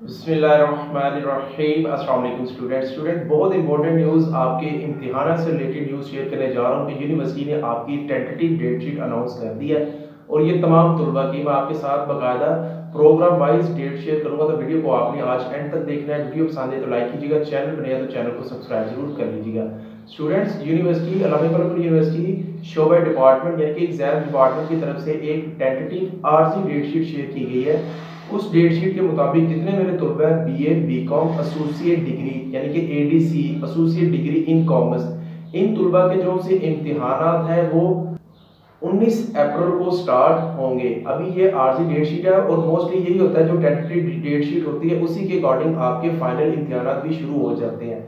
बिस्मिल्लाहिर्रहमानिर्रहीम। अस्सलाम वालेकुम स्टूडेंट बहुत इंपॉर्टेंट न्यूज़ आपके इम्तिहान से रिलेटेड न्यूज़ शेयर करने जा रहा हूँ कि यूनिवर्सिटी ने आपकी टेंटेटिव डेट शीट अनाउंस कर दी है और ये तमाम तलबा की मैं आपके साथ बाकायदा प्रोग्राम वाइज डेट शेयर करूंगा। तो वीडियो को आपने आज एंड तक देखना है। वीडियो पसंद है तो लाइक कीजिएगा, चैनल पर नया तो चैनल को सब्सक्राइब जरूर कर लीजिएगा। स्टूडेंट्स, यूनिवर्सिटी यूनिवर्सिटी शोबा डिपार्टमेंट यानी कि एग्जाम डिपार्टमेंट की तरफ से एक टेंटेटिव आरजी डेट शीट शेयर की गई है। उस डेट शीट के मुताबिक जितने मेरे तलबा बीए बीकॉम एसोसिएट डिग्री यानी कि ADC associate degree in commerce, इन तलबा के जो से इम्तिहानात हैं वो 19 अप्रैल को स्टार्ट होंगे। अभी ये आरजी डेट शीट है और मोस्टली यही होता है, जो टेंटेटिव डेट शीट होती है उसी के अकॉर्डिंग आपके फाइनल इम्तिहानात भी शुरू हो जाते हैं।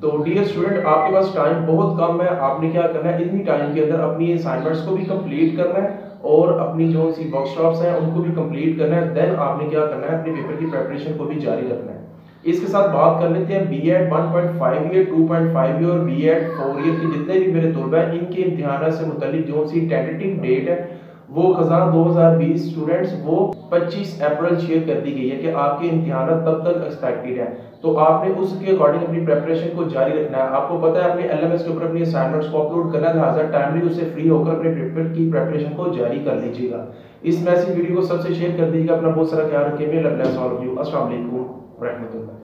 तो डियर स्टूडेंट, आपके पास टाइम बहुत कम है। आपने क्या करना है, इतनी टाइम के अंदर अपनी असाइनमेंट्स को भी कंप्लीट करना है और अपनी जो सी वर्कशॉप्स हैं उनको भी कंप्लीट करना है। देन आपने क्या करना है, अपने पेपर की प्रिपरेशन को भी जारी रखना है। इसके साथ बात कर लेते हैं बीएड 1.5 ईयर 2.5 ईयर और बीएड 4 ईयर के जितने भी मेरे तलबा हैं इनके इम्तिहान से मुतालिक जो सी टेंटेटिव डेट है वो खजाना 2020 स्टूडेंट्स वो 25 अप्रैल शेयर कर दी गई है कि आपके इम्तिहान तब तक एक्सपेक्टेड है। तो आपने उसके अकॉर्डिंग अपनी प्रिपरेशन को जारी रखना है। आपको पता है अपने एलएमएस के ऊपर अपनी असाइनमेंट्स को अपलोड करना है, लिहाजा टाइमली उससे फ्री होकर अपने पेपर की प्रिपरेशन को जारी कर लीजिएगा। इस मैसेज वीडियो को सबसे शेयर कर दीजिएगा। अपना बहुत सारा ख्याल रखिए। अस्सलाम वालेकुम रहमतुल्लाह।